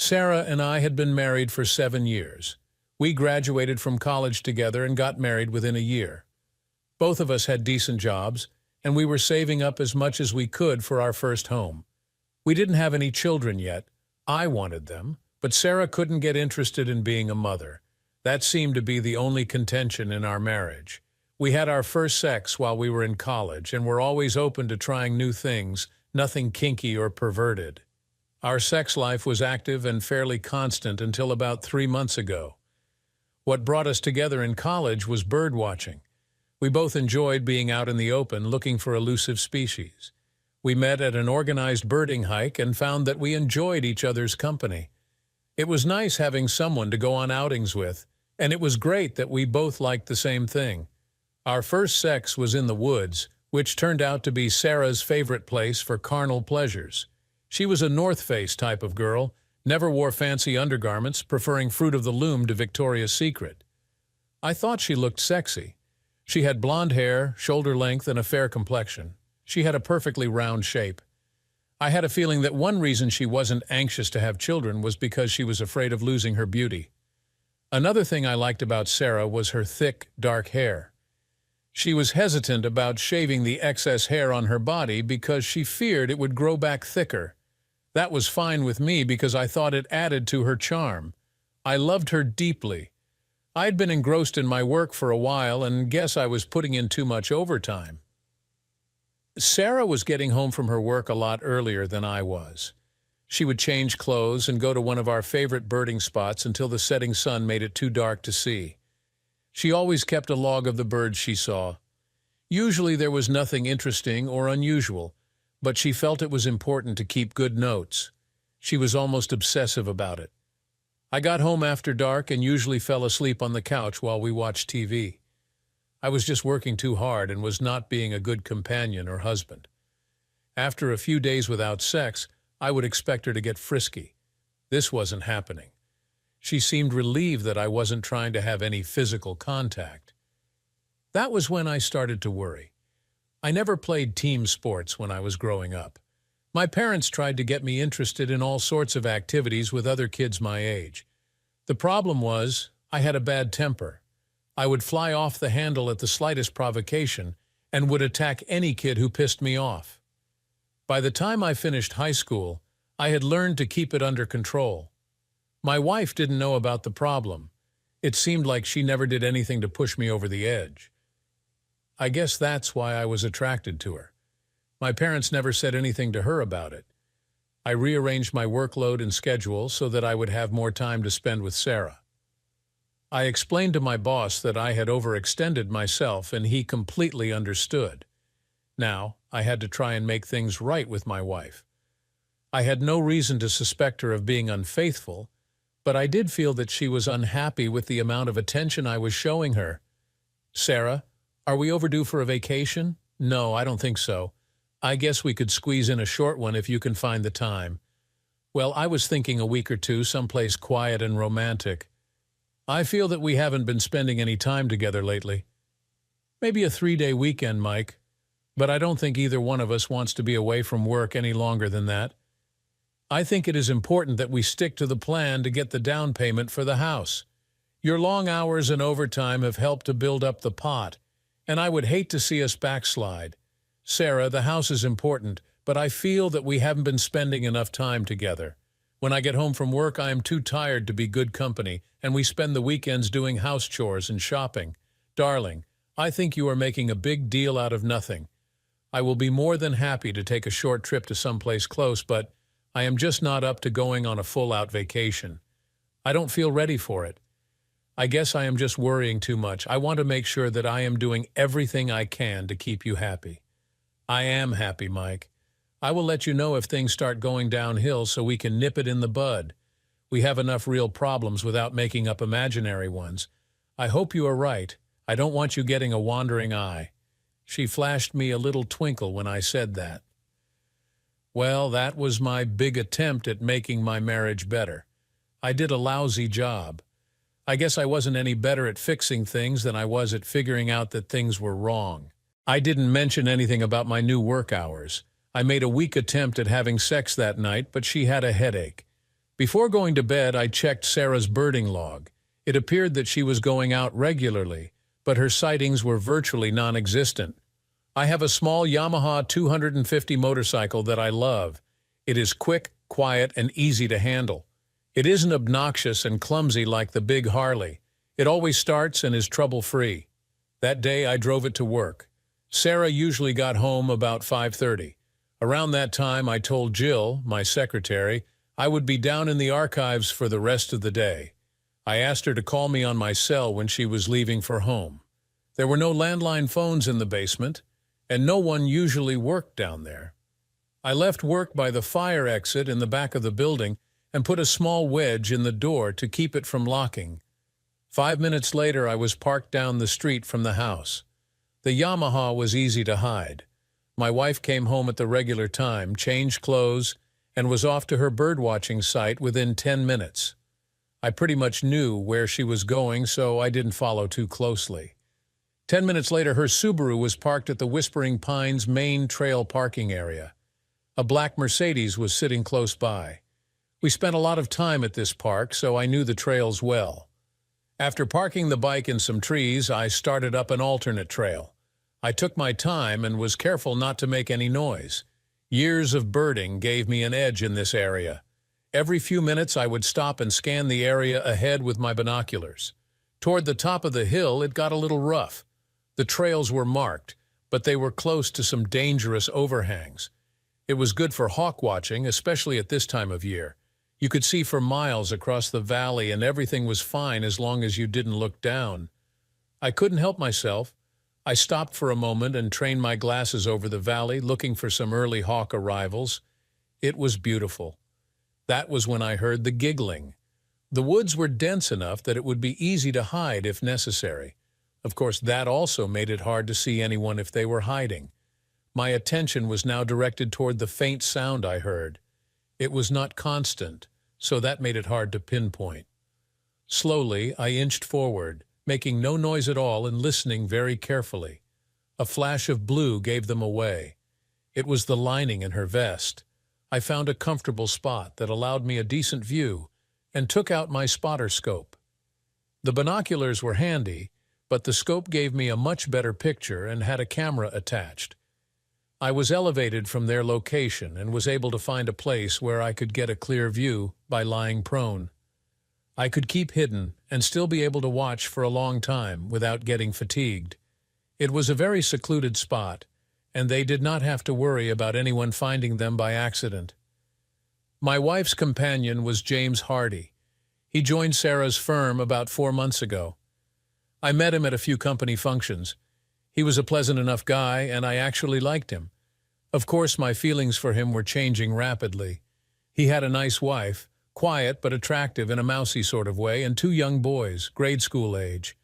Sarah and I had been married for 7 years. We graduated from college together and got married within a year. Both of us had decent jobs, and we were saving up as much as we could for our first home. We didn't have any children yet. I wanted them, but Sarah couldn't get interested in being a mother. That seemed to be the only contention in our marriage. We had our first sex while we were in college and were always open to trying new things, nothing kinky or perverted. Our sex life was active and fairly constant until about 3 months ago. What brought us together in college was bird watching. We both enjoyed being out in the open looking for elusive species. We met at an organized birding hike and found that we enjoyed each other's company. It was nice having someone to go on outings with, and it was great that we both liked the same thing. Our first sex was in the woods, which turned out to be Sarah's favorite place for carnal pleasures. She was a North Face type of girl, never wore fancy undergarments, preferring Fruit of the Loom to Victoria's Secret. I thought she looked sexy. She had blonde hair, shoulder length, and a fair complexion. She had a perfectly round shape. I had a feeling that one reason she wasn't anxious to have children was because she was afraid of losing her beauty. Another thing I liked about Sarah was her thick, dark hair. She was hesitant about shaving the excess hair on her body because she feared it would grow back thicker. That was fine with me because I thought it added to her charm. I loved her deeply. I'd been engrossed in my work for a while and guess I was putting in too much overtime. Sarah was getting home from her work a lot earlier than I was. She would change clothes and go to one of our favorite birding spots until the setting sun made it too dark to see. She always kept a log of the birds she saw. Usually there was nothing interesting or unusual, but she felt it was important to keep good notes. She was almost obsessive about it. I got home after dark and usually fell asleep on the couch while we watched TV. I was just working too hard and was not being a good companion or husband. After a few days without sex, I would expect her to get frisky. This wasn't happening. She seemed relieved that I wasn't trying to have any physical contact. That was when I started to worry. I never played team sports when I was growing up. My parents tried to get me interested in all sorts of activities with other kids my age. The problem was, I had a bad temper. I would fly off the handle at the slightest provocation and would attack any kid who pissed me off. By the time I finished high school, I had learned to keep it under control. My wife didn't know about the problem. It seemed like she never did anything to push me over the edge. I guess that's why I was attracted to her. My parents never said anything to her about it. I rearranged my workload and schedule so that I would have more time to spend with Sarah. I explained to my boss that I had overextended myself and he completely understood. Now, I had to try and make things right with my wife. I had no reason to suspect her of being unfaithful, but I did feel that she was unhappy with the amount of attention I was showing her. "Sarah, are we overdue for a vacation?" "No, I don't think so. I guess we could squeeze in a short one if you can find the time." "Well, I was thinking a week or two, someplace quiet and romantic. I feel that we haven't been spending any time together lately." "Maybe a 3-day weekend, Mike. But I don't think either one of us wants to be away from work any longer than that. I think it is important that we stick to the plan to get the down payment for the house. Your long hours and overtime have helped to build up the pot, and I would hate to see us backslide. Sarah, the house is important, but I feel that we haven't been spending enough time together. When I get home from work, I am too tired to be good company, and we spend the weekends doing house chores and shopping. Darling, I think you are making a big deal out of nothing. I will be more than happy to take a short trip to someplace close, but I am just not up to going on a full-out vacation. I don't feel ready for it. I guess I am just worrying too much. I want to make sure that I am doing everything I can to keep you happy." "I am happy, Mike. I will let you know if things start going downhill so we can nip it in the bud. We have enough real problems without making up imaginary ones. I hope you are right. I don't want you getting a wandering eye." She flashed me a little twinkle when I said that. Well, that was my big attempt at making my marriage better. I did a lousy job. I guess I wasn't any better at fixing things than I was at figuring out that things were wrong. I didn't mention anything about my new work hours. I made a weak attempt at having sex that night, but she had a headache. Before going to bed, I checked Sarah's birding log. It appeared that she was going out regularly, but her sightings were virtually non-existent. I have a small Yamaha 250 motorcycle that I love. It is quick, quiet, and easy to handle. It isn't obnoxious and clumsy like the big Harley. It always starts and is trouble-free. That day I drove it to work. Sarah usually got home about 5:30. Around that time I told Jill, my secretary, I would be down in the archives for the rest of the day. I asked her to call me on my cell when she was leaving for home. There were no landline phones in the basement, and no one usually worked down there. I left work by the fire exit in the back of the building and put a small wedge in the door to keep it from locking. 5 minutes later, I was parked down the street from the house. The Yamaha was easy to hide. My wife came home at the regular time, changed clothes, and was off to her birdwatching site within 10 minutes. I pretty much knew where she was going, so I didn't follow too closely. 10 minutes later, her Subaru was parked at the Whispering Pines main trail parking area. A black Mercedes was sitting close by. We spent a lot of time at this park, so I knew the trails well. After parking the bike in some trees, I started up an alternate trail. I took my time and was careful not to make any noise. Years of birding gave me an edge in this area. Every few minutes I would stop and scan the area ahead with my binoculars. Toward the top of the hill, it got a little rough. The trails were marked, but they were close to some dangerous overhangs. It was good for hawk watching, especially at this time of year. You could see for miles across the valley and everything was fine as long as you didn't look down. I couldn't help myself. I stopped for a moment and trained my glasses over the valley, looking for some early hawk arrivals. It was beautiful. That was when I heard the giggling. The woods were dense enough that it would be easy to hide if necessary. Of course, that also made it hard to see anyone if they were hiding. My attention was now directed toward the faint sound I heard. It was not constant, so that made it hard to pinpoint. Slowly, I inched forward, making no noise at all and listening very carefully. A flash of blue gave them away. It was the lining in her vest. I found a comfortable spot that allowed me a decent view and took out my spotter scope. The binoculars were handy, but the scope gave me a much better picture and had a camera attached. I was elevated from their location and was able to find a place where I could get a clear view by lying prone. I could keep hidden and still be able to watch for a long time without getting fatigued. It was a very secluded spot, and they did not have to worry about anyone finding them by accident. My wife's companion was James Hardy. He joined Sarah's firm about 4 months ago. I met him at a few company functions. He was a pleasant enough guy, and I actually liked him. Of course, my feelings for him were changing rapidly. He had a nice wife, quiet but attractive in a mousy sort of way, and 2 young boys, grade school age.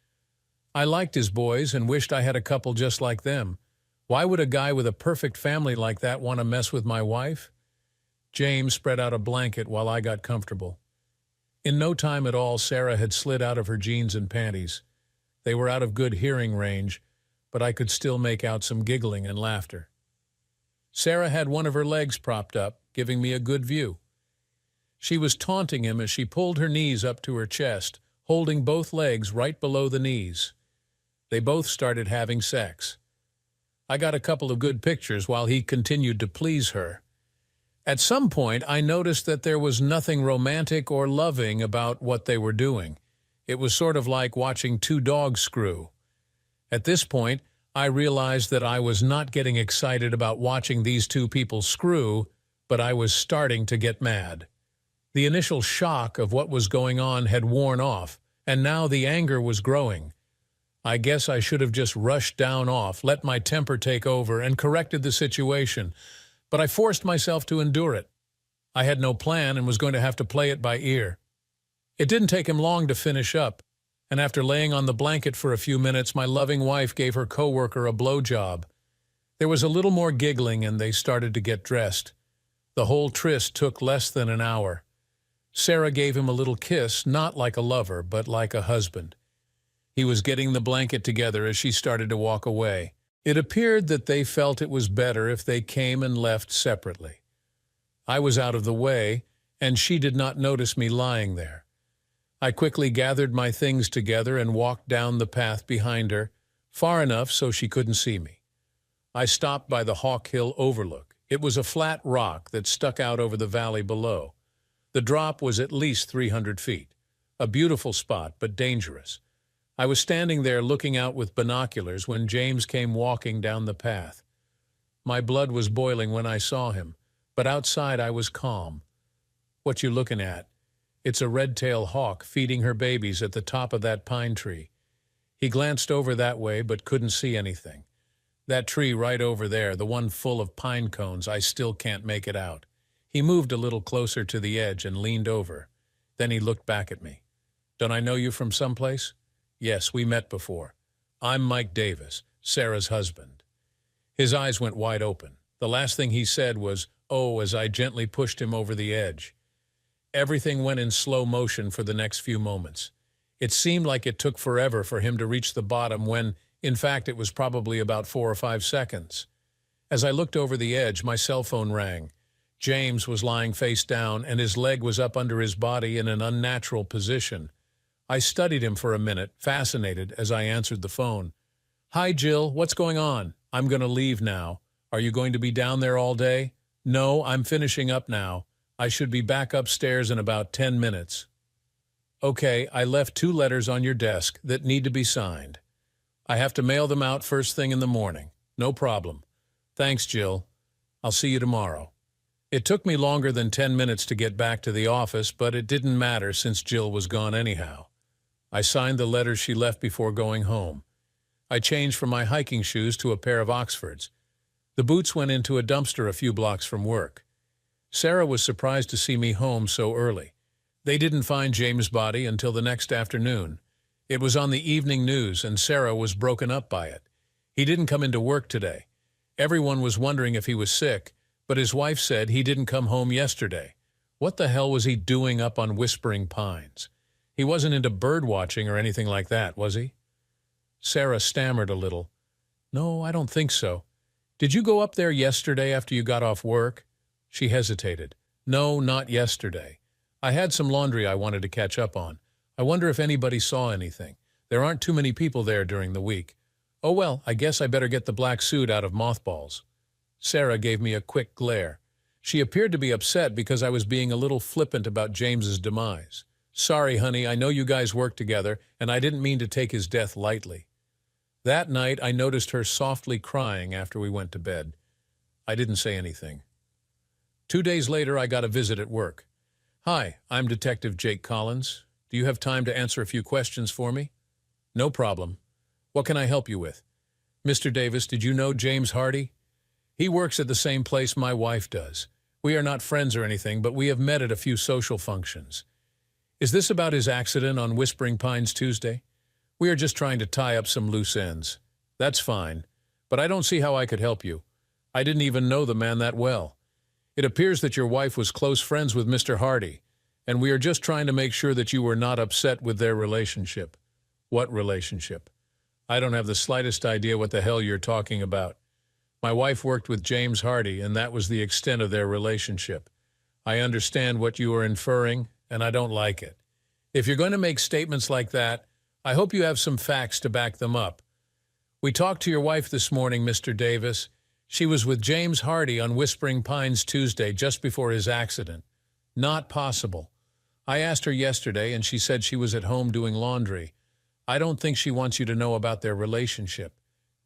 I liked his boys and wished I had a couple just like them. Why would a guy with a perfect family like that want to mess with my wife? James spread out a blanket while I got comfortable. In no time at all, Sarah had slid out of her jeans and panties. They were out of good hearing range, but I could still make out some giggling and laughter. Sarah had one of her legs propped up, giving me a good view. She was taunting him as she pulled her knees up to her chest, holding both legs right below the knees. They both started having sex. I got a couple of good pictures while he continued to please her. At some point, I noticed that there was nothing romantic or loving about what they were doing. It was sort of like watching 2 dogs screw. At this point, I realized that I was not getting excited about watching these 2 people screw, but I was starting to get mad. The initial shock of what was going on had worn off, and now the anger was growing. I guess I should have just rushed down off, let my temper take over, and corrected the situation, but I forced myself to endure it. I had no plan and was going to have to play it by ear. It didn't take him long to finish up, and after laying on the blanket for a few minutes, my loving wife gave her coworker a blowjob. There was a little more giggling, and they started to get dressed. The whole tryst took less than an hour. Sarah gave him a little kiss, not like a lover, but like a husband. He was getting the blanket together as she started to walk away. It appeared that they felt it was better if they came and left separately. I was out of the way, and she did not notice me lying there. I quickly gathered my things together and walked down the path behind her, far enough so she couldn't see me. I stopped by the Hawk Hill overlook. It was a flat rock that stuck out over the valley below. The drop was at least 300 feet. A beautiful spot, but dangerous. I was standing there looking out with binoculars when James came walking down the path. My blood was boiling when I saw him, but outside I was calm. "What you looking at?" "It's a red-tailed hawk feeding her babies at the top of that pine tree." He glanced over that way but couldn't see anything. "That tree right over there, the one full of pine cones, I still can't make it out." He moved a little closer to the edge and leaned over. Then he looked back at me. "Don't I know you from someplace?" "Yes, we met before. I'm Mike Davis, Sarah's husband." His eyes went wide open. The last thing he said was, "Oh," as I gently pushed him over the edge. Everything went in slow motion for the next few moments. It seemed like it took forever for him to reach the bottom when, in fact, it was probably about 4 or 5 seconds. As I looked over the edge, my cell phone rang. James was lying face down, and his leg was up under his body in an unnatural position. I studied him for a minute, fascinated, as I answered the phone. "Hi, Jill. What's going on?" "I'm going to leave now." "Are you going to be down there all day?" "No, I'm finishing up now. I should be back upstairs in about 10 minutes. "Okay, I left 2 letters on your desk that need to be signed. I have to mail them out first thing in the morning." "No problem." "Thanks, Jill. I'll see you tomorrow." It took me longer than 10 minutes to get back to the office, but it didn't matter since Jill was gone anyhow. I signed the letters she left before going home. I changed from my hiking shoes to a pair of Oxfords. The boots went into a dumpster a few blocks from work. Sarah was surprised to see me home so early. They didn't find James' body until the next afternoon. It was on the evening news, and Sarah was broken up by it. He didn't come into work today. Everyone was wondering if he was sick, but his wife said he didn't come home yesterday. What the hell was he doing up on Whispering Pines? He wasn't into bird watching or anything like that, was he? Sarah stammered a little. "No, I don't think so." "Did you go up there yesterday after you got off work?" She hesitated. "No, not yesterday. I had some laundry I wanted to catch up on. I wonder if anybody saw anything. There aren't too many people there during the week. Oh well, I guess I better get the black suit out of mothballs." Sarah gave me a quick glare. She appeared to be upset because I was being a little flippant about James's demise. "Sorry, honey, I know you guys work together, and I didn't mean to take his death lightly." That night, I noticed her softly crying after we went to bed. I didn't say anything. 2 days later, I got a visit at work. "Hi, I'm Detective Jake Collins. Do you have time to answer a few questions for me?" "No problem. What can I help you with?" "Mr. Davis, did you know James Hardy?" "He works at the same place my wife does. We are not friends or anything, but we have met at a few social functions." "Is this about his accident on Whispering Pines Tuesday?" "We are just trying to tie up some loose ends." "That's fine, but I don't see how I could help you. I didn't even know the man that well. It appears that your wife was close friends with Mr. Hardy, and we are just trying to make sure that you were not upset with their relationship." "What relationship?" "I don't have the slightest idea what the hell you're talking about. My wife worked with James Hardy, and that was the extent of their relationship. I understand what you are inferring, and I don't like it. If you're going to make statements like that, I hope you have some facts to back them up. We talked to your wife this morning, Mr. Davis. She was with James Hardy on Whispering Pines Tuesday, just before his accident." "Not possible. I asked her yesterday, and she said she was at home doing laundry. I don't think she wants you to know about their relationship."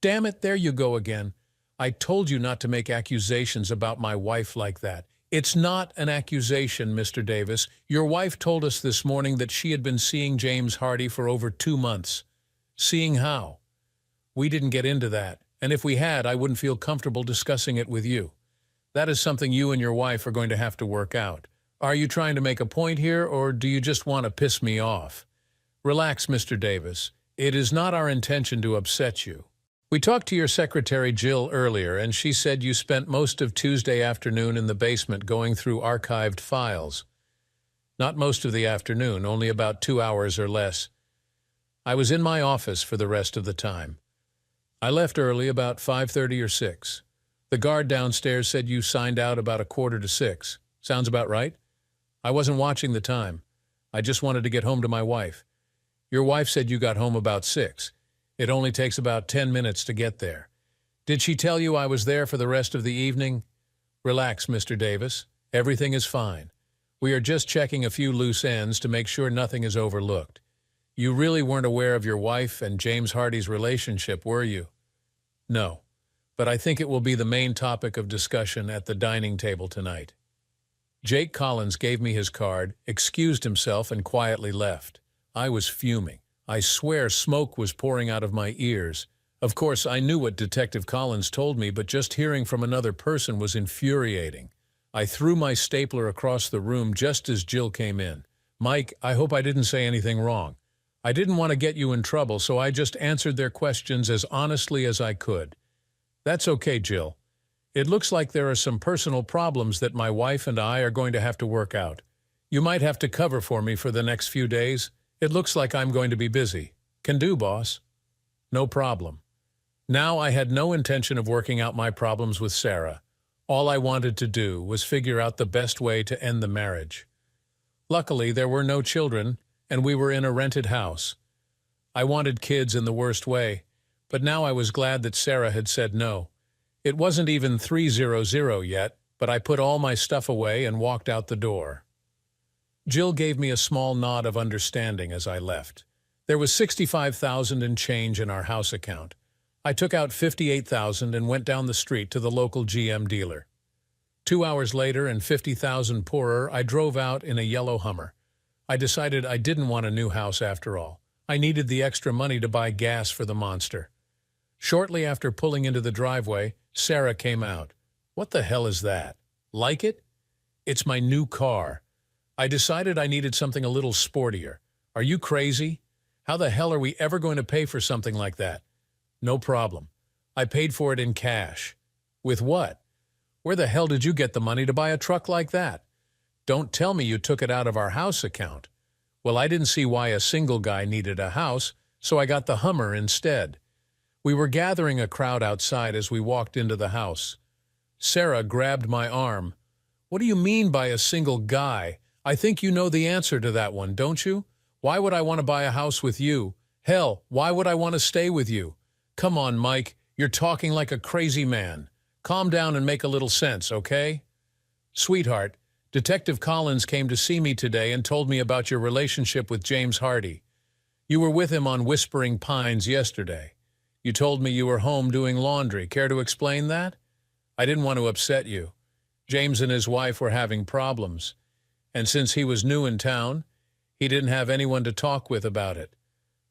"Damn it, there you go again. I told you not to make accusations about my wife like that." "It's not an accusation, Mr. Davis. Your wife told us this morning that she had been seeing James Hardy for over 2 months. Seeing how?" "We didn't get into that, and if we had, I wouldn't feel comfortable discussing it with you. That is something you and your wife are going to have to work out. Are you trying to make a point here, or do you just want to piss me off?" "Relax, Mr. Davis. It is not our intention to upset you. We talked to your secretary, Jill, earlier, and she said you spent most of Tuesday afternoon in the basement going through archived files." "Not most of the afternoon, only about 2 hours or less. I was in my office for the rest of the time. I left early, about 5:30 or 6. The guard downstairs said you signed out about 5:45. Sounds about right?" I wasn't watching the time. I just wanted to get home to my wife. Your wife said you got home about 6. It only takes about 10 minutes to get there. Did she tell you I was there for the rest of the evening? Relax, Mr. Davis. Everything is fine. We are just checking a few loose ends to make sure nothing is overlooked. You really weren't aware of your wife and James Hardy's relationship, were you? No, but I think it will be the main topic of discussion at the dining table tonight. Jake Collins gave me his card, excused himself, and quietly left. I was fuming. I swear smoke was pouring out of my ears. Of course, I knew what Detective Collins told me, but just hearing from another person was infuriating. I threw my stapler across the room just as Jill came in. Mike, I hope I didn't say anything wrong. I didn't want to get you in trouble, so I just answered their questions as honestly as I could. That's okay, Jill. It looks like there are some personal problems that my wife and I are going to have to work out. You might have to cover for me for the next few days. It looks like I'm going to be busy. Can do, boss. No problem. Now I had no intention of working out my problems with Sarah. All I wanted to do was figure out the best way to end the marriage. Luckily, there were no children, and we were in a rented house. I wanted kids in the worst way, but now I was glad that Sarah had said no. It wasn't even 3:00 yet, but I put all my stuff away and walked out the door. Jill gave me a small nod of understanding as I left. There was $65,000 and change in our house account. I took out $58,000 and went down the street to the local GM dealer. 2 hours later and $50,000 poorer, I drove out in a yellow Hummer. I decided I didn't want a new house after all. I needed the extra money to buy gas for the monster. Shortly after pulling into the driveway, Sarah came out. What the hell is that? Like it? It's my new car. I decided I needed something a little sportier. Are you crazy? How the hell are we ever going to pay for something like that? No problem. I paid for it in cash. With what? Where the hell did you get the money to buy a truck like that? Don't tell me you took it out of our house account. Well, I didn't see why a single guy needed a house, so I got the Hummer instead. We were gathering a crowd outside as we walked into the house. Sarah grabbed my arm. What do you mean by a single guy? I think you know the answer to that one, don't you? Why would I want to buy a house with you? Hell, why would I want to stay with you? Come on, Mike, you're talking like a crazy man. Calm down and make a little sense, okay? Sweetheart, Detective Collins came to see me today and told me about your relationship with James Hardy. You were with him on Whispering Pines yesterday. You told me you were home doing laundry. Care to explain that? I didn't want to upset you. James and his wife were having problems, and since he was new in town, he didn't have anyone to talk with about it.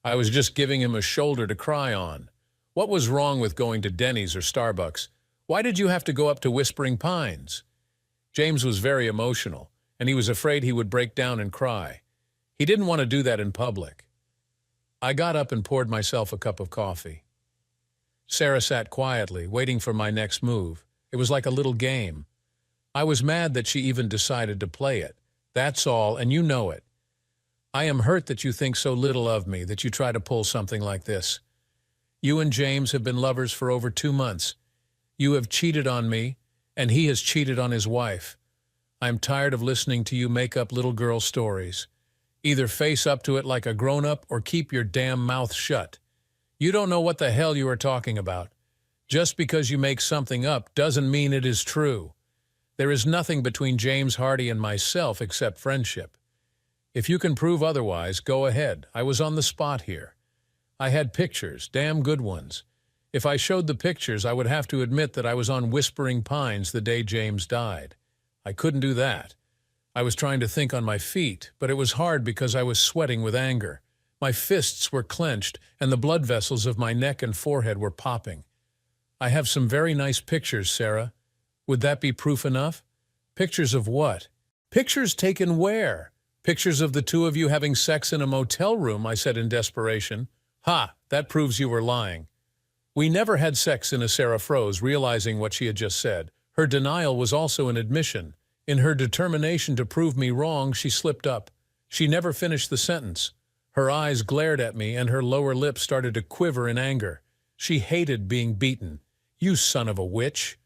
I was just giving him a shoulder to cry on. What was wrong with going to Denny's or Starbucks? Why did you have to go up to Whispering Pines? James was very emotional, and he was afraid he would break down and cry. He didn't want to do that in public. I got up and poured myself a cup of coffee. Sarah sat quietly, waiting for my next move. It was like a little game. I was mad that she even decided to play it. That's all, and you know it. I am hurt that you think so little of me, that you try to pull something like this. You and James have been lovers for over 2 months. You have cheated on me, and he has cheated on his wife. I'm tired of listening to you make up little girl stories. Either face up to it like a grown-up or keep your damn mouth shut. You don't know what the hell you are talking about. Just because you make something up doesn't mean it is true. There is nothing between James Hardy and myself except friendship. If you can prove otherwise, go ahead. I was on the spot here. I had pictures, damn good ones. If I showed the pictures, I would have to admit that I was on Whispering Pines the day James died. I couldn't do that. I was trying to think on my feet, but it was hard because I was sweating with anger. My fists were clenched, and the blood vessels of my neck and forehead were popping. I have some very nice pictures, Sarah. Would that be proof enough? Pictures of what? Pictures taken where? Pictures of the two of you having sex in a motel room, I said in desperation. Ha, that proves you were lying. We never had sex, Sarah froze, realizing what she had just said. Her denial was also an admission. In her determination to prove me wrong, she slipped up. She never finished the sentence. Her eyes glared at me, and her lower lip started to quiver in anger. She hated being beaten. You son of a witch.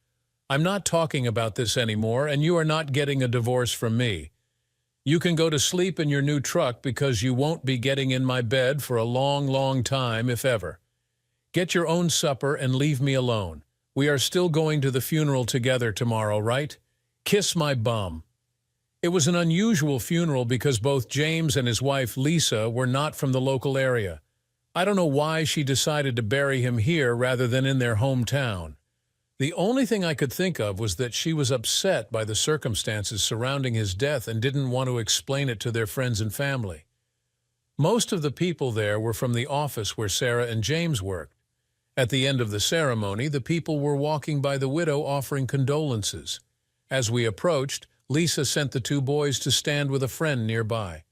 I'm not talking about this anymore, and you are not getting a divorce from me. You can go to sleep in your new truck because you won't be getting in my bed for a long, long time, if ever. Get your own supper and leave me alone. We are still going to the funeral together tomorrow, right? Kiss my bum." It was an unusual funeral because both James and his wife, Lisa, were not from the local area. I don't know why she decided to bury him here rather than in their hometown. The only thing I could think of was that she was upset by the circumstances surrounding his death and didn't want to explain it to their friends and family. Most of the people there were from the office where Sarah and James worked. At the end of the ceremony, the people were walking by the widow offering condolences. As we approached, Lisa sent the two boys to stand with a friend nearby.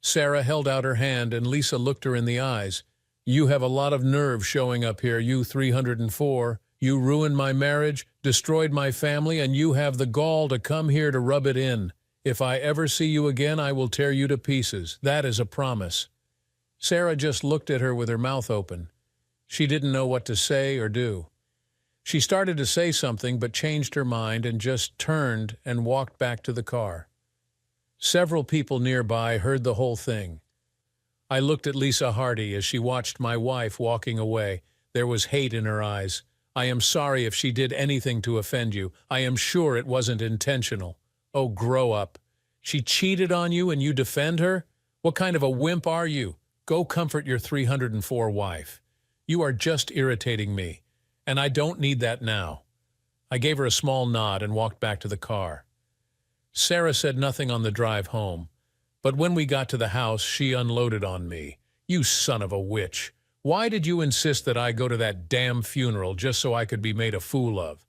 Sarah held out her hand and Lisa looked her in the eyes. "You have a lot of nerve showing up here, you 304. You ruined my marriage, destroyed my family, and you have the gall to come here to rub it in. If I ever see you again, I will tear you to pieces. That is a promise." Sarah just looked at her with her mouth open. She didn't know what to say or do. She started to say something but changed her mind and just turned and walked back to the car. Several people nearby heard the whole thing. I looked at Lisa Hardy as she watched my wife walking away. There was hate in her eyes. "I am sorry if she did anything to offend you. I am sure it wasn't intentional." "Oh, grow up. She cheated on you and you defend her? What kind of a wimp are you? Go comfort your 304 wife. You are just irritating me, and I don't need that now." I gave her a small nod and walked back to the car. Sarah said nothing on the drive home, but when we got to the house, she unloaded on me. "You son of a witch. Why did you insist that I go to that damn funeral just so I could be made a fool of?"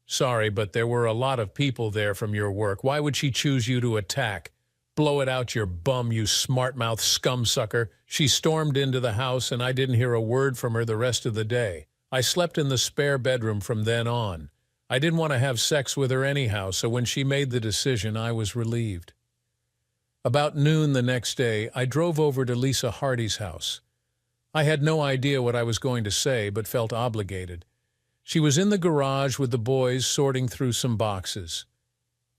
"Sorry, but there were a lot of people there from your work. Why would she choose you to attack? Blow it out your bum, you smart-mouth scum-sucker." She stormed into the house, and I didn't hear a word from her the rest of the day. I slept in the spare bedroom from then on. I didn't want to have sex with her anyhow, so when she made the decision, I was relieved. About noon the next day, I drove over to Lisa Hardy's house. I had no idea what I was going to say, but felt obligated. She was in the garage with the boys sorting through some boxes.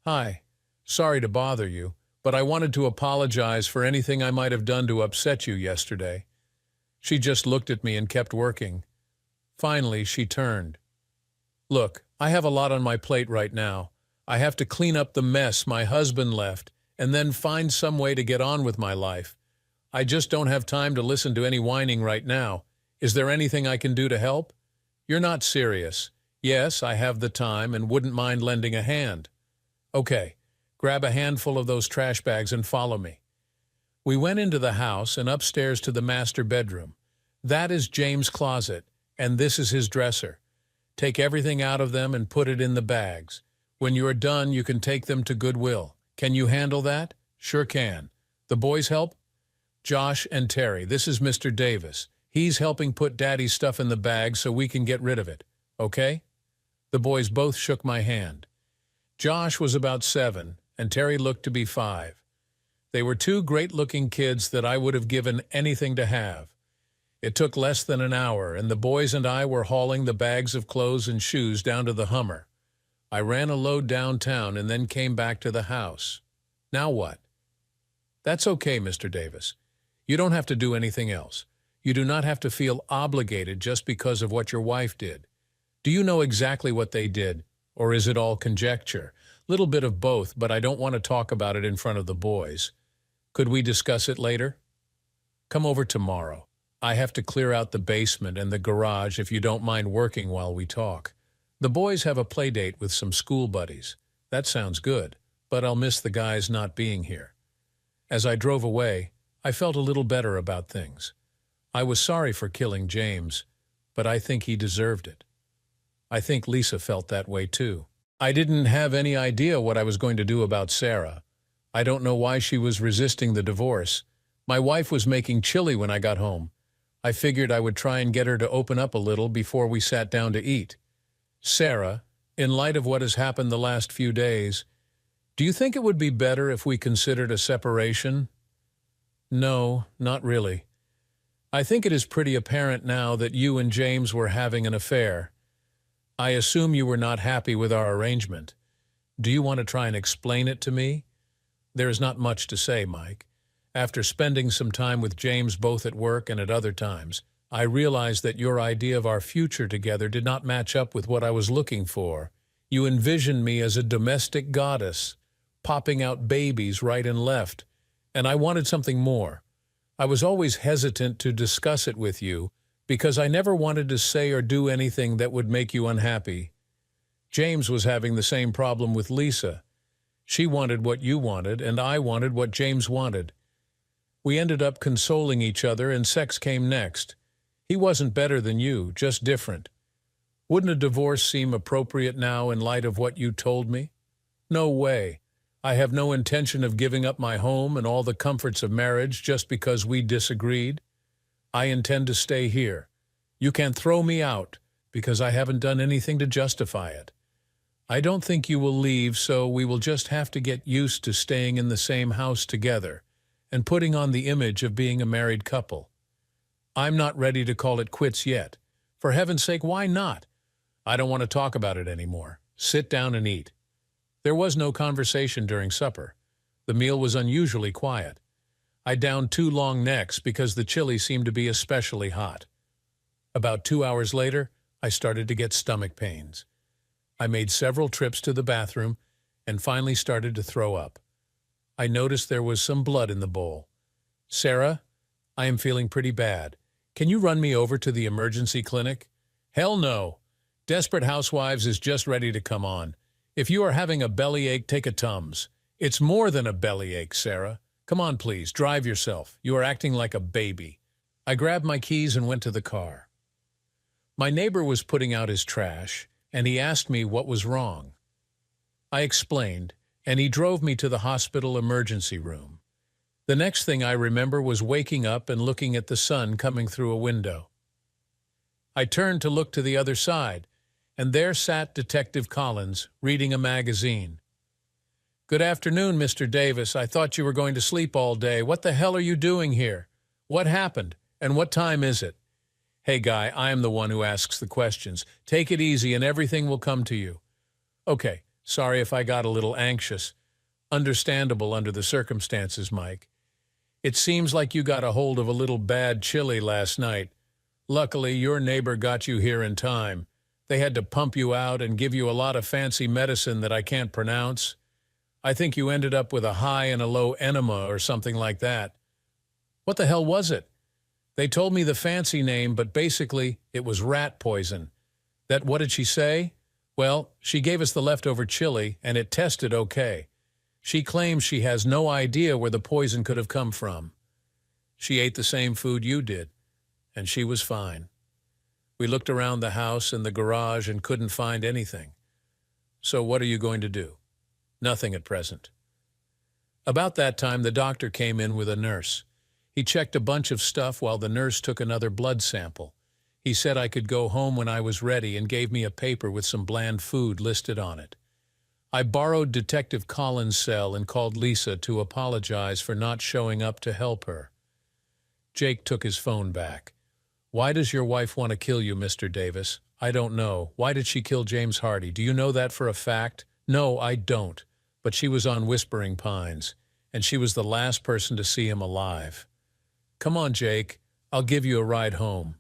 "Hi, sorry to bother you, but I wanted to apologize for anything I might have done to upset you yesterday." She just looked at me and kept working. Finally, she turned. "Look, I have a lot on my plate right now. I have to clean up the mess my husband left and then find some way to get on with my life. I just don't have time to listen to any whining right now. Is there anything I can do to help? You're not serious. Yes, I have the time and wouldn't mind lending a hand. Okay, grab a handful of those trash bags and follow me." We went into the house and upstairs to the master bedroom. That is James' closet, and this is his dresser. Take everything out of them and put it in the bags. When you are done, you can take them to Goodwill. Can you handle that? Sure can. The boys help? Josh and Terry, this is Mr. Davis. He's helping put Daddy's stuff in the bag so we can get rid of it. Okay? The boys both shook my hand. Josh was about 7, and Terry looked to be 5. They were two great-looking kids that I would have given anything to have. It took less than an hour, and the boys and I were hauling the bags of clothes and shoes down to the Hummer. I ran a load downtown and then came back to the house. Now what? That's okay, Mr. Davis. You don't have to do anything else. You do not have to feel obligated just because of what your wife did. Do you know exactly what they did, or is it all conjecture? Little bit of both, but I don't want to talk about it in front of the boys. Could we discuss it later? Come over tomorrow. I have to clear out the basement and the garage if you don't mind working while we talk. The boys have a play date with some school buddies. That sounds good, but I'll miss the guys not being here. As I drove away, I felt a little better about things. I was sorry for killing James, but I think he deserved it. I think Lisa felt that way too. I didn't have any idea what I was going to do about Sarah. I don't know why she was resisting the divorce. My wife was making chili when I got home. I figured I would try and get her to open up a little before we sat down to eat. Sarah, in light of what has happened the last few days, do you think it would be better if we considered a separation? No, not really. I think it is pretty apparent now that you and James were having an affair. I assume you were not happy with our arrangement. Do you want to try and explain it to me? There is not much to say, Mike. After spending some time with James both at work and at other times, I realized that your idea of our future together did not match up with what I was looking for. You envisioned me as a domestic goddess, popping out babies right and left, and I wanted something more. I was always hesitant to discuss it with you because I never wanted to say or do anything that would make you unhappy. James was having the same problem with Lisa. She wanted what you wanted, and I wanted what James wanted. We ended up consoling each other, and sex came next. He wasn't better than you, just different. Wouldn't a divorce seem appropriate now in light of what you told me? No way. I have no intention of giving up my home and all the comforts of marriage just because we disagreed. I intend to stay here. You can't throw me out because I haven't done anything to justify it. I don't think you will leave, so we will just have to get used to staying in the same house together and putting on the image of being a married couple. I'm not ready to call it quits yet. For heaven's sake, why not? I don't want to talk about it anymore. Sit down and eat. There was no conversation during supper. The meal was unusually quiet. I downed 2 long necks because the chili seemed to be especially hot. About 2 hours later, I started to get stomach pains. I made several trips to the bathroom and finally started to throw up. I noticed there was some blood in the bowl. Sarah, I am feeling pretty bad. Can you run me over to the emergency clinic? Hell no. Desperate Housewives is just ready to come on. If you are having a bellyache, take a Tums. It's more than a bellyache, Sarah. Come on, please, drive yourself. You are acting like a baby. I grabbed my keys and went to the car. My neighbor was putting out his trash, and he asked me what was wrong. I explained, and he drove me to the hospital emergency room. The next thing I remember was waking up and looking at the sun coming through a window. I turned to look to the other side, and there sat Detective Collins, reading a magazine. Good afternoon, Mr. Davis. I thought you were going to sleep all day. What the hell are you doing here? What happened? And what time is it? Hey, guy, I am the one who asks the questions. Take it easy and everything will come to you. Okay, sorry if I got a little anxious. Understandable under the circumstances, Mike. It seems like you got a hold of a little bad chili last night. Luckily, your neighbor got you here in time. They had to pump you out and give you a lot of fancy medicine that I can't pronounce. I think you ended up with a high and a low enema or something like that. What the hell was it? They told me the fancy name, but basically it was rat poison. What did she say? Well, she gave us the leftover chili, and it tested okay. She claims she has no idea where the poison could have come from. She ate the same food you did, and she was fine. We looked around the house and the garage and couldn't find anything. So what are you going to do? Nothing at present. About that time, the doctor came in with a nurse. He checked a bunch of stuff while the nurse took another blood sample. He said I could go home when I was ready and gave me a paper with some bland food listed on it. I borrowed Detective Collins' cell and called Lisa to apologize for not showing up to help her. Jake took his phone back. Why does your wife want to kill you, Mr. Davis? I don't know. Why did she kill James Hardy? Do you know that for a fact? No, I don't. But she was on Whispering Pines, and she was the last person to see him alive. Come on, Jake. I'll give you a ride home.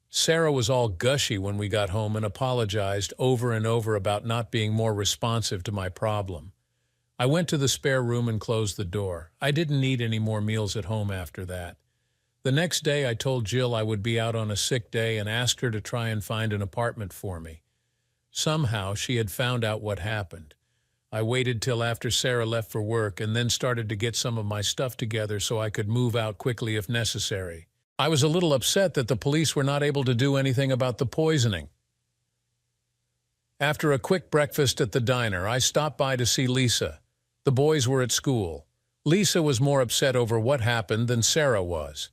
Sarah was all gushy when we got home and apologized over and over about not being more responsive to my problem. I went to the spare room and closed the door. I didn't need any more meals at home after that. The next day I told Jill I would be out on a sick day and asked her to try and find an apartment for me. Somehow she had found out what happened. I waited till after Sarah left for work and then started to get some of my stuff together so I could move out quickly if necessary. I was a little upset that the police were not able to do anything about the poisoning. After a quick breakfast at the diner, I stopped by to see Lisa. The boys were at school. Lisa was more upset over what happened than Sarah was.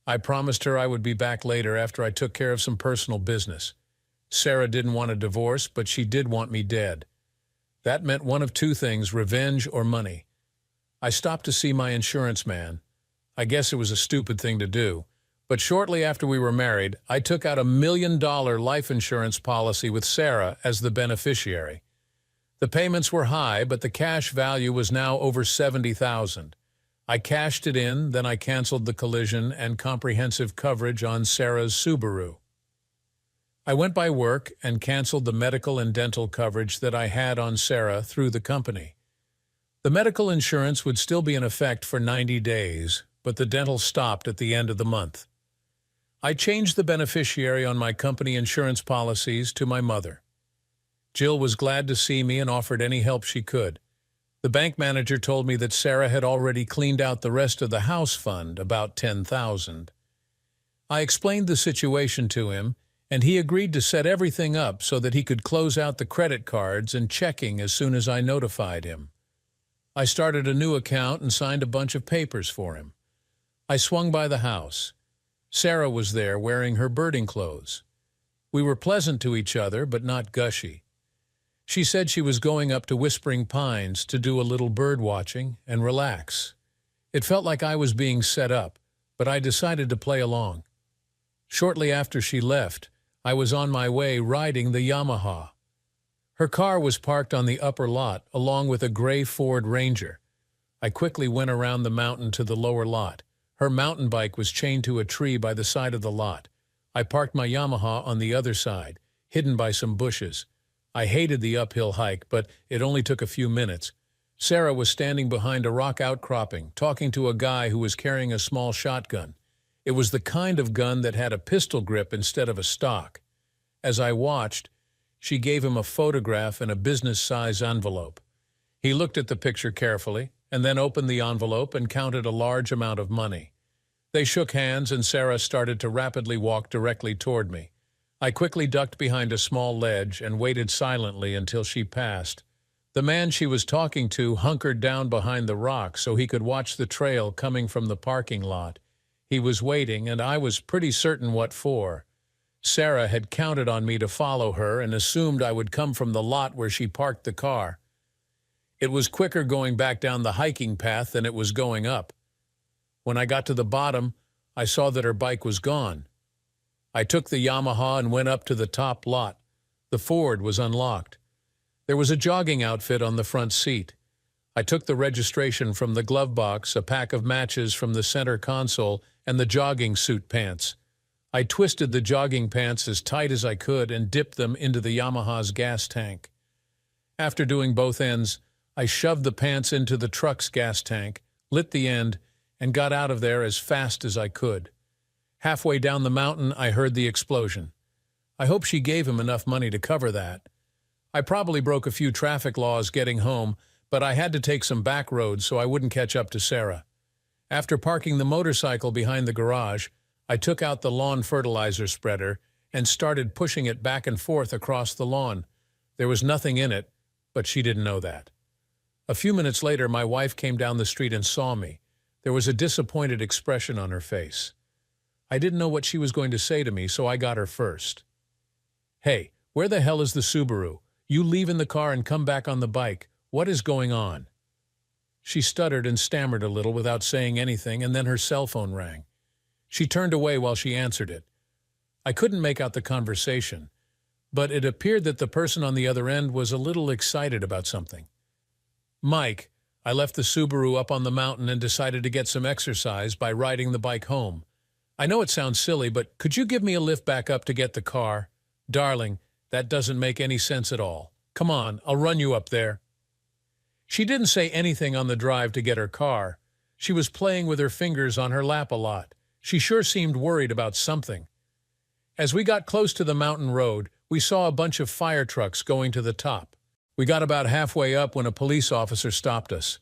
I promised her I would be back later after I took care of some personal business. Sarah didn't want a divorce, but she did want me dead. That meant one of two things, revenge or money. I stopped to see my insurance man. I guess it was a stupid thing to do. But shortly after we were married, I took out $1 million life insurance policy with Sarah as the beneficiary. The payments were high, but the cash value was now over $70,000. I cashed it in, then I canceled the collision and comprehensive coverage on Sarah's Subaru. I went by work and canceled the medical and dental coverage that I had on Sarah through the company. The medical insurance would still be in effect for 90 days, but the dental stopped at the end of the month. I changed the beneficiary on my company insurance policies to my mother. Jill was glad to see me and offered any help she could. The bank manager told me that Sarah had already cleaned out the rest of the house fund, about $10,000. I explained the situation to him, and he agreed to set everything up so that he could close out the credit cards and checking as soon as I notified him. I started a new account and signed a bunch of papers for him. I swung by the house. Sarah was there wearing her birding clothes. We were pleasant to each other, but not gushy. She said she was going up to Whispering Pines to do a little bird watching and relax. It felt like I was being set up, but I decided to play along. Shortly after she left, I was on my way riding the Yamaha. Her car was parked on the upper lot, along with a gray Ford Ranger. I quickly went around the mountain to the lower lot. Her mountain bike was chained to a tree by the side of the lot. I parked my Yamaha on the other side, hidden by some bushes. I hated the uphill hike, but it only took a few minutes. Sarah was standing behind a rock outcropping, talking to a guy who was carrying a small shotgun. It was the kind of gun that had a pistol grip instead of a stock. As I watched, she gave him a photograph in a business-size envelope. He looked at the picture carefully, and then opened the envelope and counted a large amount of money. They shook hands, and Sarah started to rapidly walk directly toward me. I quickly ducked behind a small ledge and waited silently until she passed. The man she was talking to hunkered down behind the rock so he could watch the trail coming from the parking lot. He was waiting, and I was pretty certain what for. Sarah had counted on me to follow her and assumed I would come from the lot where she parked the car. It was quicker going back down the hiking path than it was going up. When I got to the bottom, I saw that her bike was gone. I took the Yamaha and went up to the top lot. The Ford was unlocked. There was a jogging outfit on the front seat. I took the registration from the glove box, a pack of matches from the center console, and the jogging suit pants. I twisted the jogging pants as tight as I could and dipped them into the Yamaha's gas tank. After doing both ends, I shoved the pants into the truck's gas tank, lit the end, and got out of there as fast as I could. Halfway down the mountain, I heard the explosion. I hope she gave him enough money to cover that. I probably broke a few traffic laws getting home, but I had to take some back roads so I wouldn't catch up to Sarah. After parking the motorcycle behind the garage, I took out the lawn fertilizer spreader and started pushing it back and forth across the lawn. There was nothing in it, but she didn't know that. A few minutes later, my wife came down the street and saw me. There was a disappointed expression on her face. I didn't know what she was going to say to me, so I got her first. "Hey, where the hell is the Subaru? You leave in the car and come back on the bike. What is going on?" She stuttered and stammered a little without saying anything, and then her cell phone rang. She turned away while she answered it. I couldn't make out the conversation, but it appeared that the person on the other end was a little excited about something. "Mike, I left the Subaru up on the mountain and decided to get some exercise by riding the bike home. I know it sounds silly, but could you give me a lift back up to get the car? Darling, that doesn't make any sense at all. Come on, I'll run you up there." She didn't say anything on the drive to get her car. She was playing with her fingers on her lap a lot. She sure seemed worried about something. As we got close to the mountain road, we saw a bunch of fire trucks going to the top. We got about halfway up when a police officer stopped us.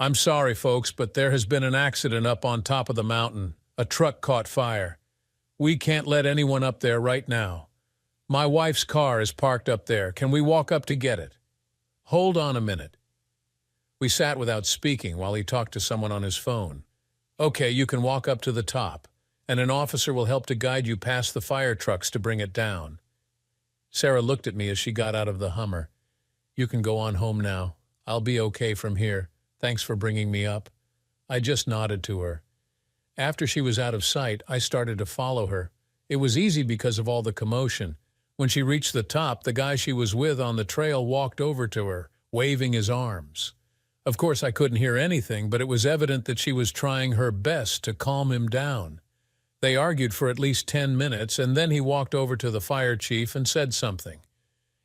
"I'm sorry, folks, but there has been an accident up on top of the mountain. A truck caught fire. We can't let anyone up there right now. My wife's car is parked up there. Can we walk up to get it?" "Hold on a minute." We sat without speaking while he talked to someone on his phone. "Okay, you can walk up to the top, and an officer will help to guide you past the fire trucks to bring it down." Sarah looked at me as she got out of the Hummer. "You can go on home now. I'll be okay from here. Thanks for bringing me up." I just nodded to her. After she was out of sight, I started to follow her. It was easy because of all the commotion. When she reached the top, the guy she was with on the trail walked over to her. waving his arms. Of course, I couldn't hear anything, but it was evident that she was trying her best to calm him down. They argued for at least 10 minutes, and then he walked over to the fire chief and said something.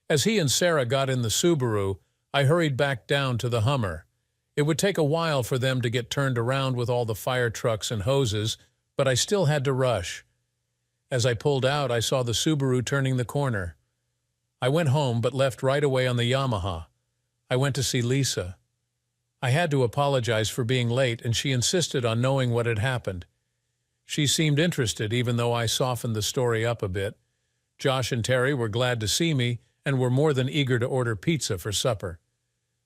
As he and Sarah got in the Subaru, I hurried back down to the Hummer. It would take a while for them to get turned around with all the fire trucks and hoses, but I still had to rush. As I pulled out, I saw the Subaru turning the corner. I went home, but left right away on the Yamaha. I went to see Lisa. I had to apologize for being late, and she insisted on knowing what had happened. She seemed interested, even though I softened the story up a bit. Josh and Terry were glad to see me and were more than eager to order pizza for supper.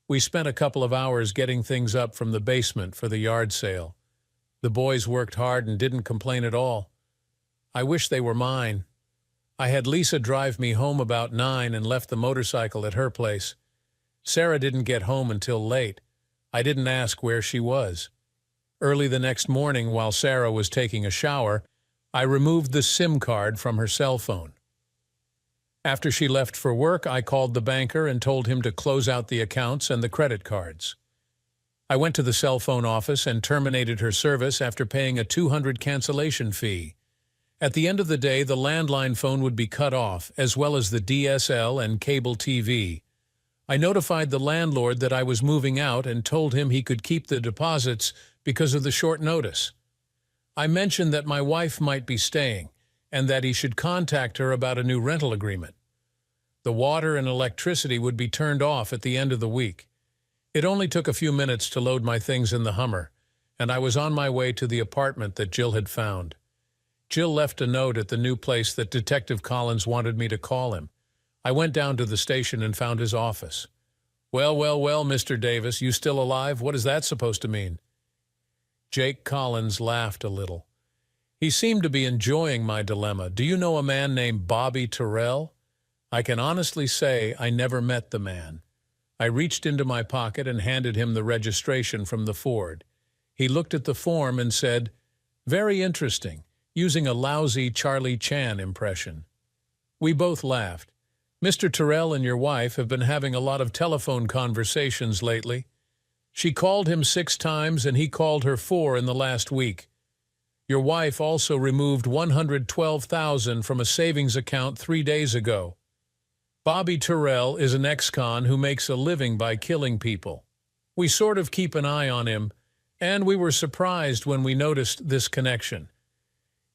We spent a couple of hours getting things up from the basement for the yard sale. The boys worked hard and didn't complain at all. I wish they were mine. I had Lisa drive me home about 9 and left the motorcycle at her place. Sarah didn't get home until late. I didn't ask where she was. Early the next morning, while Sarah was taking a shower, I removed the SIM card from her cell phone. After she left for work, I called the banker and told him to close out the accounts and the credit cards. I went to the cell phone office and terminated her service after paying a $200 cancellation fee. At the end of the day, the landline phone would be cut off, as well as the DSL and cable TV. I notified the landlord that I was moving out and told him he could keep the deposits because of the short notice. I mentioned that my wife might be staying and that he should contact her about a new rental agreement. The water and electricity would be turned off at the end of the week. It only took a few minutes to load my things in the Hummer, and I was on my way to the apartment that Jill had found. Jill left a note at the new place that Detective Collins wanted me to call him. I went down to the station and found his office. Well, Mr. Davis, you still alive? What is that supposed to mean?" Jake Collins laughed a little. He seemed to be enjoying my dilemma. "Do you know a man named Bobby Terrell?" I can honestly say I never met the man. I reached into my pocket and handed him the registration from the Ford. He looked at the form and said, "Very interesting," using a lousy Charlie Chan impression. We both laughed. "Mr. Terrell and your wife have been having a lot of telephone conversations lately. She called him 6 times and he called her 4 in the last week. Your wife also removed $112,000 from a savings account 3 days ago. Bobby Terrell is an ex-con who makes a living by killing people. We sort of keep an eye on him, and we were surprised when we noticed this connection.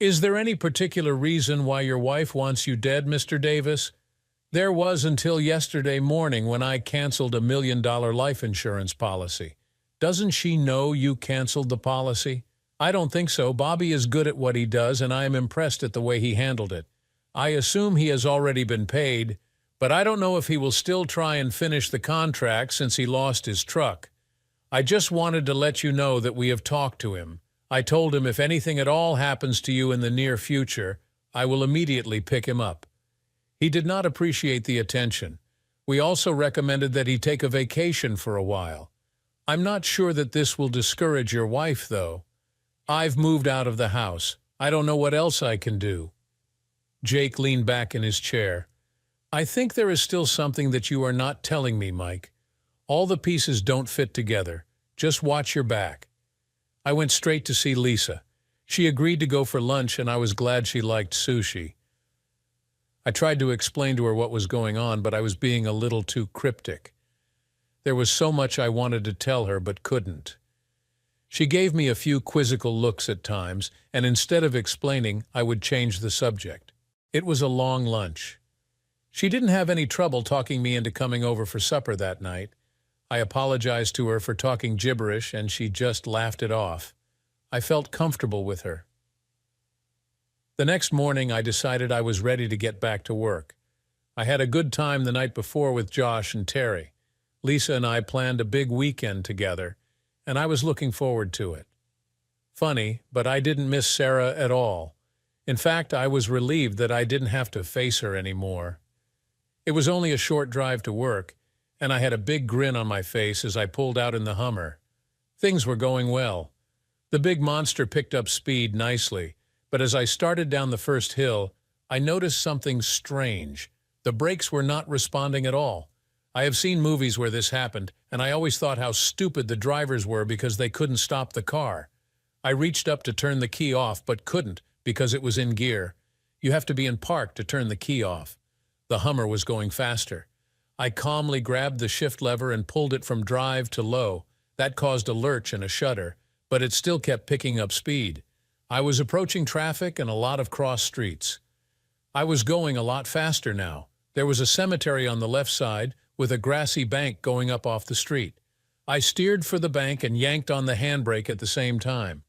Is there any particular reason why your wife wants you dead, Mr. Davis? There was until yesterday morning when I canceled a $1 million life insurance policy. Doesn't she know you canceled the policy?" "I don't think so. Bobby is good at what he does, and I am impressed at the way he handled it. I assume he has already been paid, but I don't know if he will still try and finish the contract since he lost his truck. I just wanted to let you know that we have talked to him. I told him if anything at all happens to you in the near future, I will immediately pick him up. He did not appreciate the attention. We also recommended that he take a vacation for a while. I'm not sure that this will discourage your wife, though. I've moved out of the house. I don't know what else I can do." Jake leaned back in his chair. "I think there is still something that you are not telling me, Mike. All the pieces don't fit together. Just watch your back." I went straight to see Lisa. She agreed to go for lunch, and I was glad she liked sushi. I tried to explain to her what was going on, but I was being a little too cryptic. There was so much I wanted to tell her, but couldn't. She gave me a few quizzical looks at times, and instead of explaining, I would change the subject. It was a long lunch. She didn't have any trouble talking me into coming over for supper that night. I apologized to her for talking gibberish, and she just laughed it off. I felt comfortable with her. The next morning, I decided I was ready to get back to work. I had a good time the night before with Josh and Terry. Lisa and I planned a big weekend together, and I was looking forward to it. Funny, but I didn't miss Sarah at all. In fact, I was relieved that I didn't have to face her anymore. It was only a short drive to work, and I had a big grin on my face as I pulled out in the Hummer. Things were going well. The big monster picked up speed nicely, but as I started down the first hill, I noticed something strange. The brakes were not responding at all. I have seen movies where this happened, and I always thought how stupid the drivers were because they couldn't stop the car. I reached up to turn the key off, but couldn't because it was in gear. You have to be in park to turn the key off. The Hummer was going faster. I calmly grabbed the shift lever and pulled it from drive to low. That caused a lurch and a shudder, but it still kept picking up speed. I was approaching traffic and a lot of cross streets. I was going a lot faster now. There was a cemetery on the left side with a grassy bank going up off the street. I steered for the bank and yanked on the handbrake at the same time.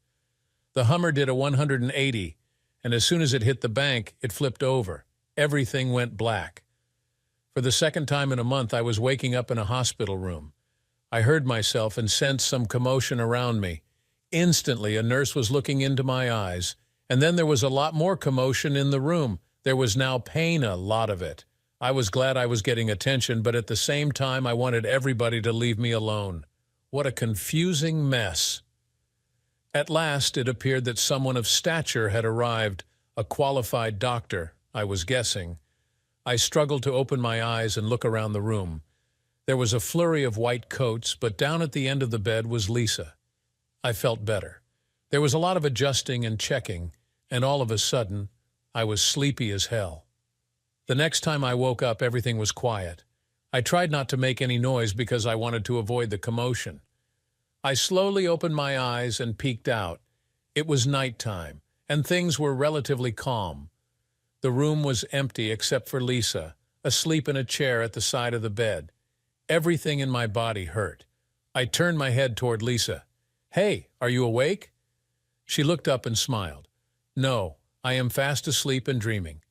The Hummer did a 180, and as soon as it hit the bank, it flipped over. Everything went black. For the second time in a month, I was waking up in a hospital room. I heard myself and sensed some commotion around me. Instantly, a nurse was looking into my eyes, and then there was a lot more commotion in the room. There was now pain, a lot of it. I was glad I was getting attention, but at the same time, I wanted everybody to leave me alone. What a confusing mess. At last, it appeared that someone of stature had arrived, a qualified doctor, I was guessing. I struggled to open my eyes and look around the room. There was a flurry of white coats, but down at the end of the bed was Lisa. I felt better. There was a lot of adjusting and checking, and all of a sudden, I was sleepy as hell. The next time I woke up, everything was quiet. I tried not to make any noise because I wanted to avoid the commotion. I slowly opened my eyes and peeked out. It was nighttime, and things were relatively calm. The room was empty except for Lisa, asleep in a chair at the side of the bed. Everything in my body hurt. I turned my head toward Lisa. "Hey, are you awake?" She looked up and smiled. "No, I am fast asleep and dreaming.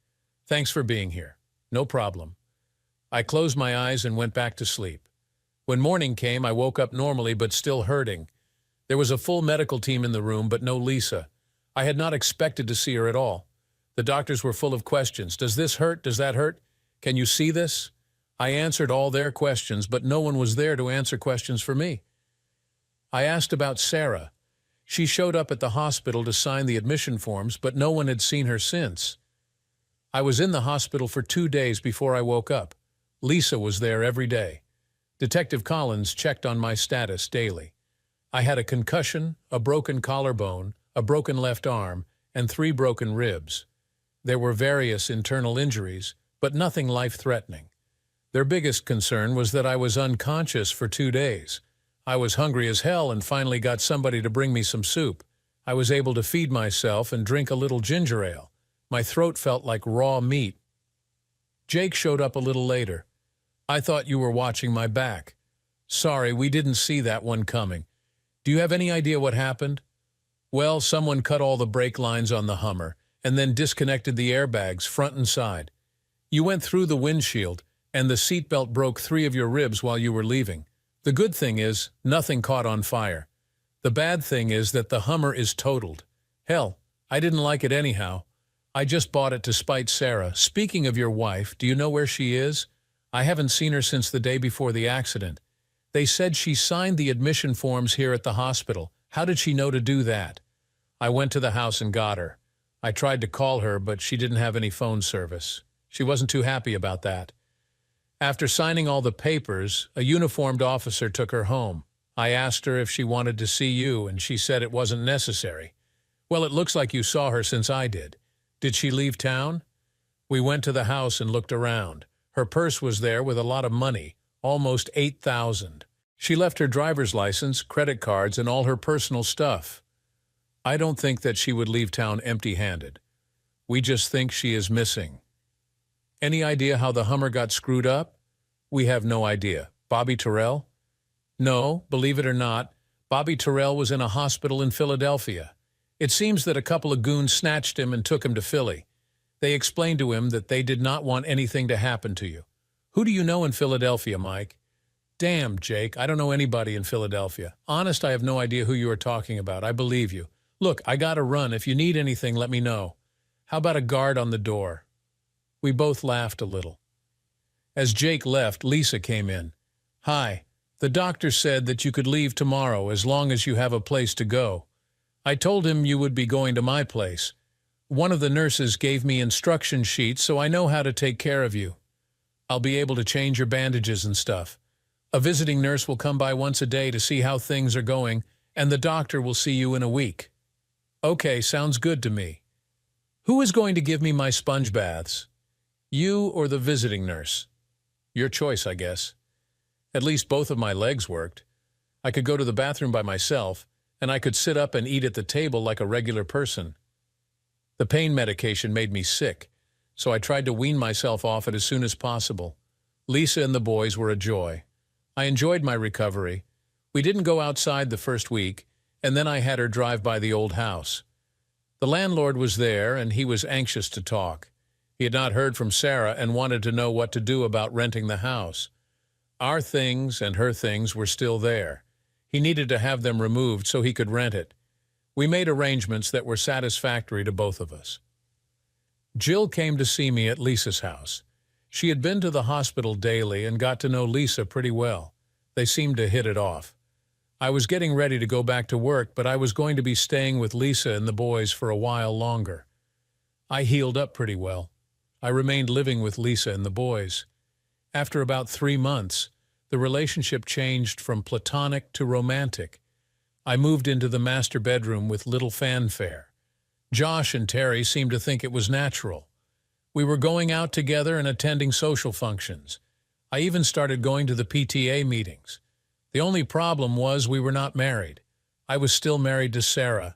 Thanks for being here. No problem." I closed my eyes and went back to sleep. When morning came, I woke up normally but still hurting. There was a full medical team in the room, but no Lisa. I had not expected to see her at all. The doctors were full of questions. "Does this hurt? Does that hurt? Can you see this?" I answered all their questions, but no one was there to answer questions for me. I asked about Sarah. She showed up at the hospital to sign the admission forms, but no one had seen her since. I was in the hospital for 2 days before I woke up. Lisa was there every day. Detective Collins checked on my status daily. I had a concussion, a broken collarbone, a broken left arm, and 3 broken ribs. There were various internal injuries, but nothing life-threatening. Their biggest concern was that I was unconscious for 2 days. I was hungry as hell and finally got somebody to bring me some soup. I was able to feed myself and drink a little ginger ale. My throat felt like raw meat. Jake showed up a little later. "I thought you were watching my back." "Sorry, we didn't see that one coming." "Do you have any idea what happened?" "Well, someone cut all the brake lines on the Hummer and then disconnected the airbags front and side. You went through the windshield, and the seatbelt broke 3 of your ribs while you were leaving. The good thing is, nothing caught on fire. The bad thing is that the Hummer is totaled. Hell, I didn't like it anyhow. I just bought it to spite Sarah. Speaking of your wife, do you know where she is? I haven't seen her since the day before the accident. They said she signed the admission forms here at the hospital. How did she know to do that?" I went to the house and got her. I tried to call her, but she didn't have any phone service. She wasn't too happy about that. After signing all the papers, a uniformed officer took her home. I asked her if she wanted to see you, and she said it wasn't necessary. "Well, it looks like you saw her since I did. Did she leave town?" We went to the house and looked around. Her purse was there with a lot of money, almost $8,000. She left her driver's license, credit cards, and all her personal stuff. I don't think that she would leave town empty-handed. We just think she is missing. Any idea how the Hummer got screwed up? We have no idea. Bobby Terrell? No, believe it or not, Bobby Terrell was in a hospital in Philadelphia. It seems that a couple of goons snatched him and took him to Philly. They explained to him that they did not want anything to happen to you. Who do you know in Philadelphia, Mike? Damn, Jake, I don't know anybody in Philadelphia. Honest, I have no idea who you are talking about. I believe you. Look, I gotta run. If you need anything, let me know. How about a guard on the door? We both laughed a little. As Jake left, Lisa came in. "Hi, the doctor said that you could leave tomorrow as long as you have a place to go. I told him you would be going to my place. One of the nurses gave me instruction sheets, so I know how to take care of you." I'll be able to change your bandages and stuff. A visiting nurse will come by once a day to see how things are going, and the doctor will see you in a week. Okay, sounds good to me. Who is going to give me my sponge baths? You or the visiting nurse? Your choice, I guess. At least both of my legs worked. I could go to the bathroom by myself, and I could sit up and eat at the table like a regular person. The pain medication made me sick, so I tried to wean myself off it as soon as possible. Lisa and the boys were a joy. I enjoyed my recovery. We didn't go outside the first week, and then I had her drive by the old house. The landlord was there, and he was anxious to talk. He had not heard from Sarah and wanted to know what to do about renting the house. Our things and her things were still there. He needed to have them removed so he could rent it. We made arrangements that were satisfactory to both of us. Jill came to see me at Lisa's house. She had been to the hospital daily and got to know Lisa pretty well. They seemed to hit it off. I was getting ready to go back to work, but I was going to be staying with Lisa and the boys for a while longer. I healed up pretty well. I remained living with Lisa and the boys. After about 3 months, the relationship changed from platonic to romantic. I moved into the master bedroom with little fanfare. Josh and Terry seemed to think it was natural. We were going out together and attending social functions. I even started going to the PTA meetings. The only problem was we were not married. I was still married to Sarah.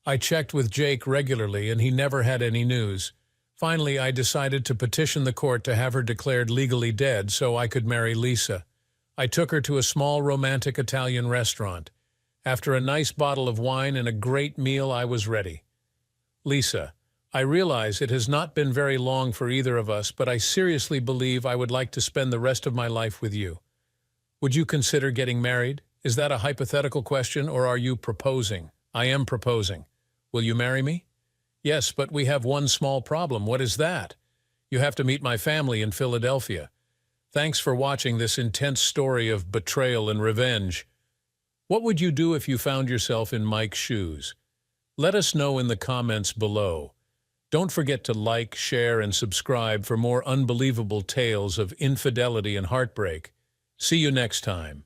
I checked with Jake regularly, and he never had any news. Finally, I decided to petition the court to have her declared legally dead so I could marry Lisa. I took her to a small romantic Italian restaurant. After a nice bottle of wine and a great meal, I was ready. Lisa, I realize it has not been very long for either of us, but I seriously believe I would like to spend the rest of my life with you. Would you consider getting married? Is that a hypothetical question, or are you proposing? I am proposing. Will you marry me? Yes, but we have one small problem. What is that? You have to meet my family in Philadelphia. Thanks for watching this intense story of betrayal and revenge. What would you do if you found yourself in Mike's shoes? Let us know in the comments below. Don't forget to like, share, and subscribe for more unbelievable tales of infidelity and heartbreak. See you next time.